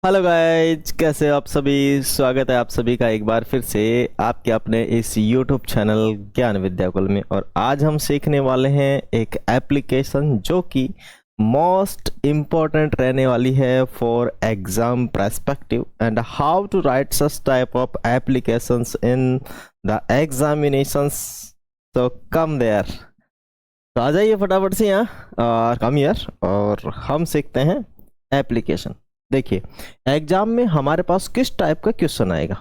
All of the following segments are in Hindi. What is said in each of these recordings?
हेलो गाइज, कैसे हो आप सभी। स्वागत है आप सभी का एक बार फिर से आपके अपने इस यूट्यूब चैनल ज्ञान विद्याकुल में। और आज हम सीखने वाले हैं एक एप्लीकेशन जो कि मोस्ट इम्पोर्टेंट रहने वाली है for exam perspective and how to write such type of applications in the examinations. तो कम देयर, तो आ जाइए फटाफट से यहाँ और कम ईयर और हम सीखते हैं एप्लीकेशन। देखिए, एग्जाम में हमारे पास किस टाइप का क्वेश्चन आएगा।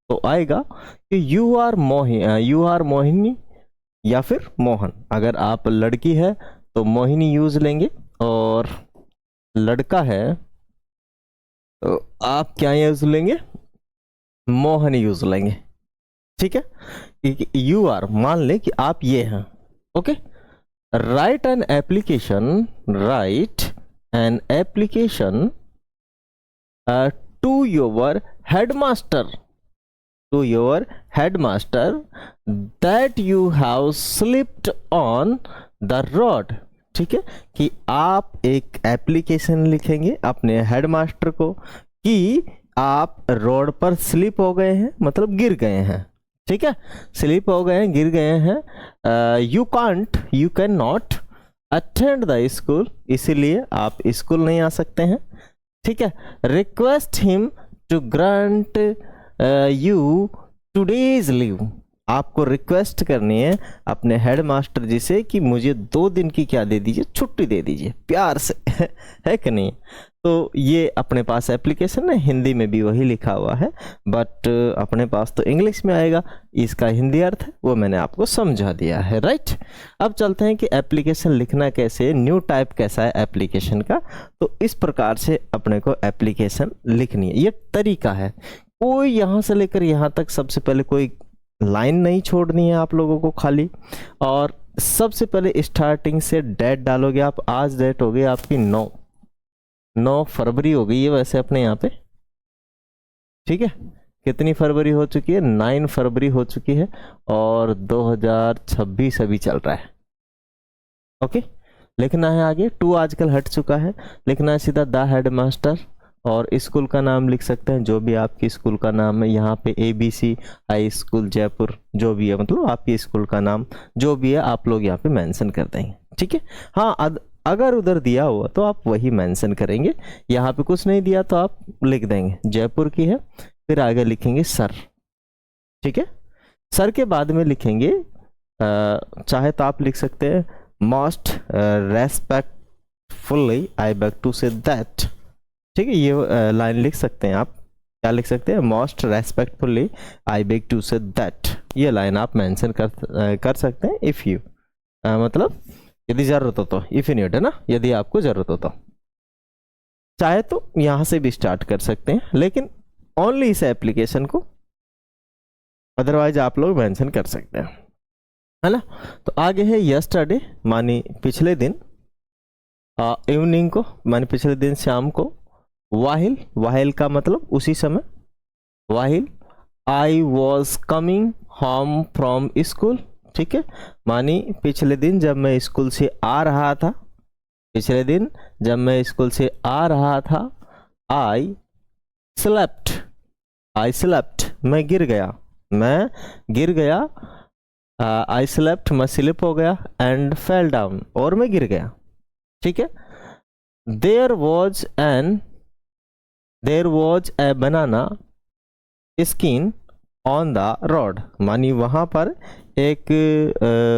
तो आएगा कि यू आर मोहिनी या फिर मोहन। अगर आप लड़की है तो मोहिनी यूज लेंगे, और लड़का है तो आप क्या यूज लेंगे, मोहन यूज लेंगे। ठीक है, यू आर मान ले कि आप ये हैं। Okay, right an application to your headmaster that you have slipped on the road। ठीक है, कि आप एक एप्लीकेशन लिखेंगे अपने हेडमास्टर को कि आप रोड पर स्लिप हो गए हैं, मतलब गिर गए हैं। ठीक है, स्लिप हो गए हैं, गिर गए हैं। You can not attend the school, इसीलिए आप स्कूल नहीं आ सकते हैं। ठीक है, request him to grant you today's leave. आपको रिक्वेस्ट करनी है अपने हेडमास्टर जी से कि मुझे 2 दिन की क्या दे दीजिए, छुट्टी दे दीजिए प्यार से है कि नहीं। तो ये अपने पास एप्लीकेशन है, हिंदी में भी वही लिखा हुआ है, बट अपने पास तो इंग्लिश में आएगा। इसका हिंदी अर्थ है वो मैंने आपको समझा दिया है, राइट। अब चलते हैं कि एप्लीकेशन लिखना कैसे, न्यू टाइप कैसा है एप्लीकेशन का। तो इस प्रकार से अपने को एप्लीकेशन लिखनी है, ये तरीका है। कोई यहाँ से लेकर यहाँ तक सबसे पहले कोई लाइन नहीं छोड़नी है आप लोगों को खाली। और सबसे पहले स्टार्टिंग से डेट डालोगे आप। आज डेट हो गई आपकी 9 फरवरी हो गई है वैसे अपने यहाँ पे। ठीक है, कितनी फरवरी हो चुकी है, 9 फरवरी हो चुकी है और 2026 अभी चल रहा है। ओके, लिखना है आगे, टू आजकल हट चुका है, लिखना है सीधा द हेडमास्टर। और स्कूल का नाम लिख सकते हैं, जो भी आपकी स्कूल का नाम है। यहाँ पे ABC हाई स्कूल जयपुर जो भी है, मतलब आपकी स्कूल का नाम जो भी है आप लोग यहाँ पे मेंशन कर देंगे। ठीक है, हाँ, अगर उधर दिया हुआ तो आप वही मेंशन करेंगे। यहाँ पे कुछ नहीं दिया तो आप लिख देंगे जयपुर की है, फिर आगे लिखेंगे सर। ठीक है, सर के बाद में लिखेंगे चाहे तो आप लिख सकते हैं most respectfully I beg to say that. ठीक है, ये लाइन लिख सकते हैं आप। क्या लिख सकते हैं, most respectfully I beg to say that. ये लाइन आप मेंशन कर सकते हैं इफ़ यू, मतलब यदि ज़रूरत हो तो, इफ़ नीड है ना, यदि आपको ज़रूरत हो तो। चाहे तो यहाँ से भी स्टार्ट कर सकते हैं, लेकिन ओनली इस एप्लीकेशन को, अदरवाइज आप लोग मेंशन कर सकते हैं, है ना। तो आगे है यस्टरडे, मानी पिछले दिन। इवनिंग को मानी पिछले दिन शाम को। वाहिल का मतलब उसी समय। While I was coming home from school. ठीक है, मानी पिछले दिन जब मैं स्कूल से आ रहा था, पिछले दिन जब मैं स्कूल से आ रहा था। आई स्लेप्ट, मैं गिर गया। आई स्लेप्ट, मैं स्लिप हो गया। एंड फेल डाउन, और मैं गिर गया। ठीक है, there was a banana skin on the road, मानी वहाँ पर एक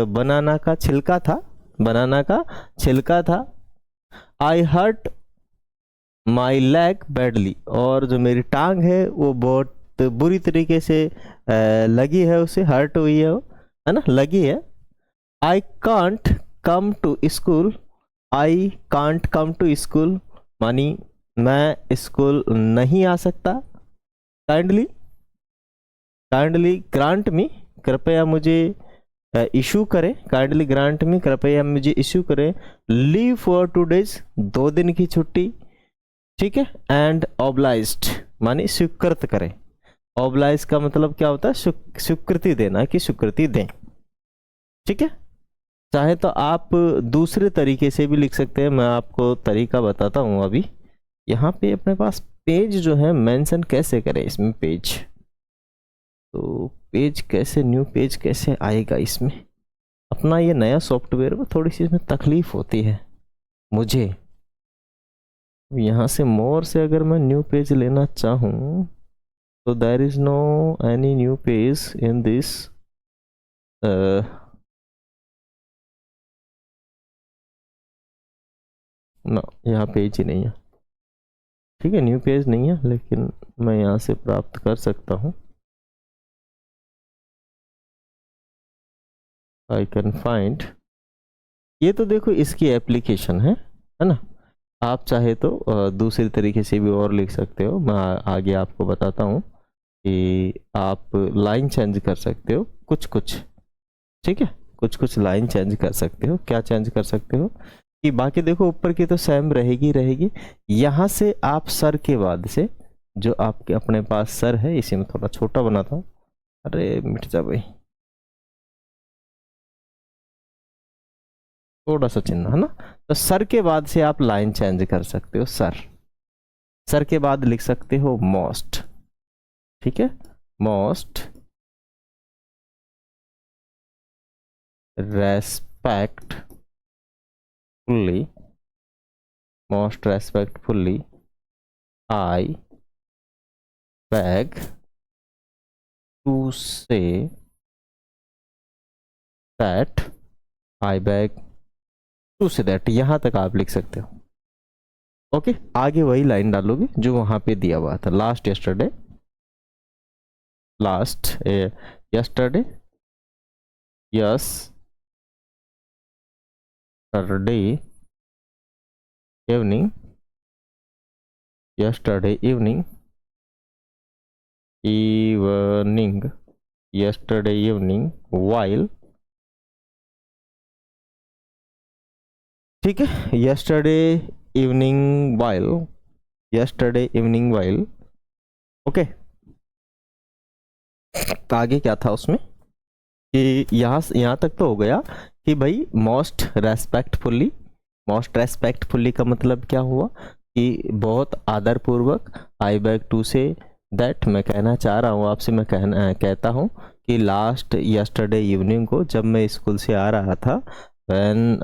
बनाना का छिलका था। I hurt my leg badly, और जो मेरी टांग है वो बहुत बुरी तरीके से लगी है, उसे हर्ट हुई है वो, है ना, लगी है। I can't come to school, मानी मैं स्कूल नहीं आ सकता। काइंडली ग्रांट मी, कृपया मुझे इशू करें। काइंडली ग्रांट मी, कृपया मुझे इशू करें। लीव फॉर 2 days, 2 दिन की छुट्टी। ठीक है, एंड ऑब्लाइज्ड मानी स्वीकृत करें। ऑब्लाइज का मतलब क्या होता है, स्वीकृति देना, कि स्वीकृति दें। ठीक है, चाहे तो आप दूसरे तरीके से भी लिख सकते हैं, मैं आपको तरीका बताता हूँ अभी। यहाँ पे अपने पास पेज जो है मेंशन कैसे करें इसमें पेज, तो पेज कैसे, न्यू पेज कैसे आएगा इसमें। अपना ये नया सॉफ्टवेयर में थोड़ी सी इसमें तकलीफ होती है मुझे। यहाँ से मोर से अगर मैं न्यू पेज लेना चाहूँ तो there is no any new page in this, ना यहाँ पेज ही नहीं है। ठीक है, न्यू पेज नहीं है, लेकिन मैं यहाँ से प्राप्त कर सकता हूँ। आई कैन फाइंड, ये तो देखो इसकी एप्लीकेशन है ना। आप चाहे तो दूसरी तरीके से भी और लिख सकते हो, मैं आगे आपको बताता हूँ कि आप लाइन चेंज कर सकते हो कुछ कुछ। ठीक है, कुछ कुछ लाइन चेंज कर सकते हो। क्या चेंज कर सकते हो कि बाकी देखो ऊपर की तो सेम रहेगी रहेगी। यहाँ से आप सर के बाद से जो आपके अपने पास सर है, इसी में थोड़ा छोटा बनाता हूँ। अरे मिट जा भाई, थोड़ा सा चिन्ह है ना। तो सर के बाद से आप लाइन चेंज कर सकते हो। सर, सर के बाद लिख सकते हो मोस्ट। ठीक है, most respectfully, most respectfully I beg to say that, I beg to say that, यहां तक आप लिख सकते हो। ओके, आगे वही लाइन डालोगे जो वहां पे दिया हुआ था, last yesterday, last yesterday, yesterday evening, yesterday evening, evening, yesterday evening while, ठीक है, yesterday evening while, yesterday evening while। Okay, तो आगे क्या था उसमें कि यहाँ तक तो हो गया कि भाई मोस्ट रेस्पेक्टफुल्ली, मोस्ट रेस्पेक्टफुल्ली का मतलब क्या हुआ कि बहुत आदरपूर्वक, I beg to say that, मैं कहना चाह रहा हूँ आपसे, मैं कहता हूँ कि लास्ट यस्टरडे इवनिंग को जब मैं स्कूल से आ रहा था, व्हेन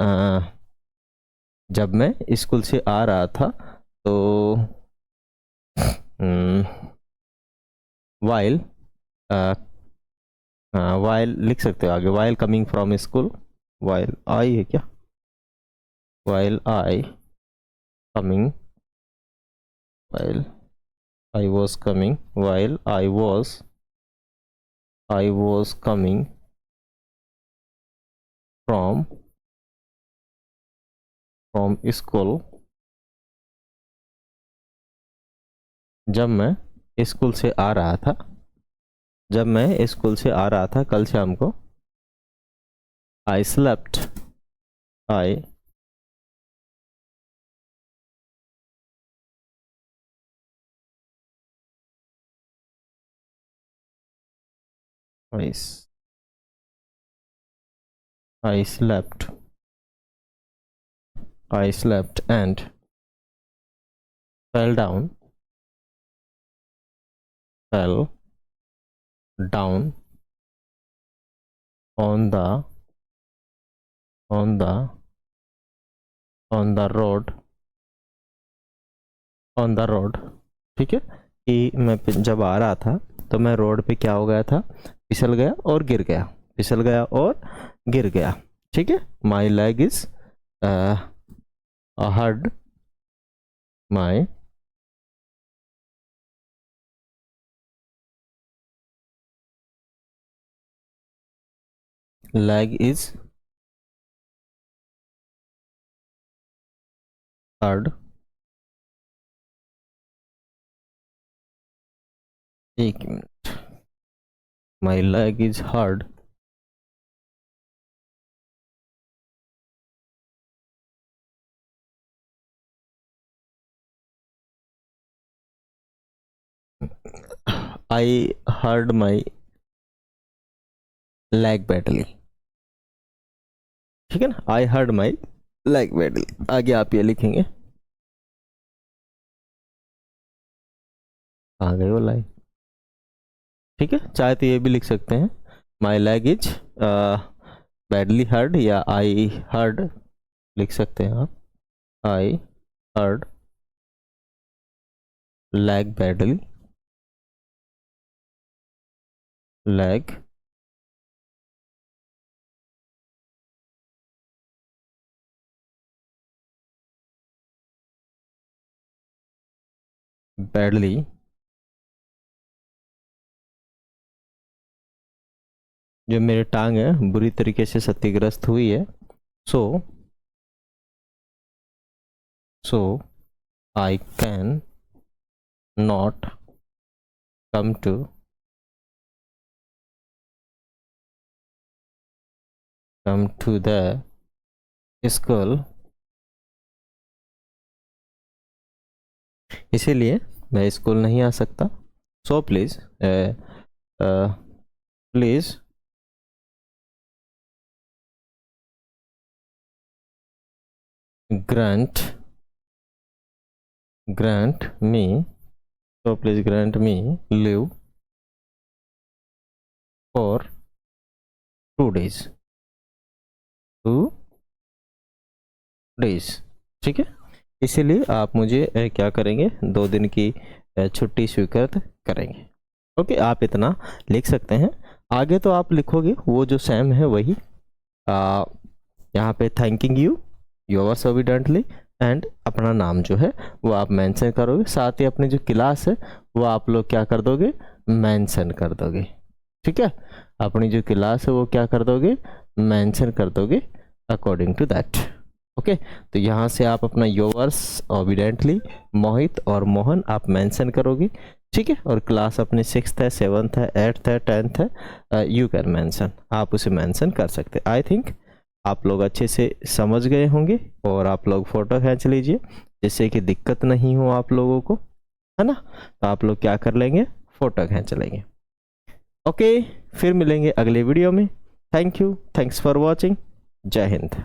जब मैं स्कूल से आ रहा था तो वाइल, वाइल लिख सकते हो आगे, while coming from school, while I है क्या, while I coming, while I was coming, while I was coming from school, जब मैं स्कूल से आ रहा था, जब मैं स्कूल से आ रहा था कल शाम को, I slept, I I I slept, I slept and fell down, fell down on the on the on the road, on the road। ठीक है, कि मैं जब आ रहा था तो मैं रोड पे क्या हो गया था, फिसल गया और गिर गया, फिसल गया और गिर गया। ठीक है, my leg is hurt, my leg is hurt, एक minute, my leg is hurt, I hurt my leg badly. ठीक है ना, I hurt my leg badly. आगे आप ये लिखेंगे आ गई वो लाइन। ठीक है, चाहे तो ये भी लिख सकते हैं माई लेग इज बैडली हर्ड, या आई हर्ड लिख सकते हैं आप, I heard leg badly, leg badly जो मेरी टांग है बुरी तरीके से क्षतिग्रस्त हुई है, so I can not come to the school, इसीलिए मैं स्कूल नहीं आ सकता। So please please grant me, so please grant me leave for 2 days, 2 days। ठीक है, इसीलिए आप मुझे क्या करेंगे, 2 दिन की छुट्टी स्वीकृत करेंगे। ओके, आप इतना लिख सकते हैं। आगे तो आप लिखोगे वो जो सेम है वही, यहाँ पे thanking you yours obediently, and अपना नाम जो है वो आप मेंशन करोगे, साथ ही अपनी जो क्लास है वो आप लोग क्या कर दोगे, मेंशन कर दोगे। ठीक है, अपनी जो क्लास है वो क्या कर दोगे, मेंशन कर दोगे अकॉर्डिंग टू दैट। ओके, तो यहाँ से आप अपना योर्स ओबिडेंटली मोहित और मोहन आप मेंशन करोगे। ठीक है, और क्लास अपनी 6th है, 7th है, 8th है, 10th है, यू कैन मेंशन, आप उसे मेंशन कर सकते। आई थिंक आप लोग अच्छे से समझ गए होंगे, और आप लोग फोटो खींच लीजिए जिससे कि दिक्कत नहीं हो आप लोगों को, है ना। तो आप लोग क्या कर लेंगे, फोटो खींच लेंगे। ओके, फिर मिलेंगे अगले वीडियो में। Thank you, thanks for watching, जय हिंद।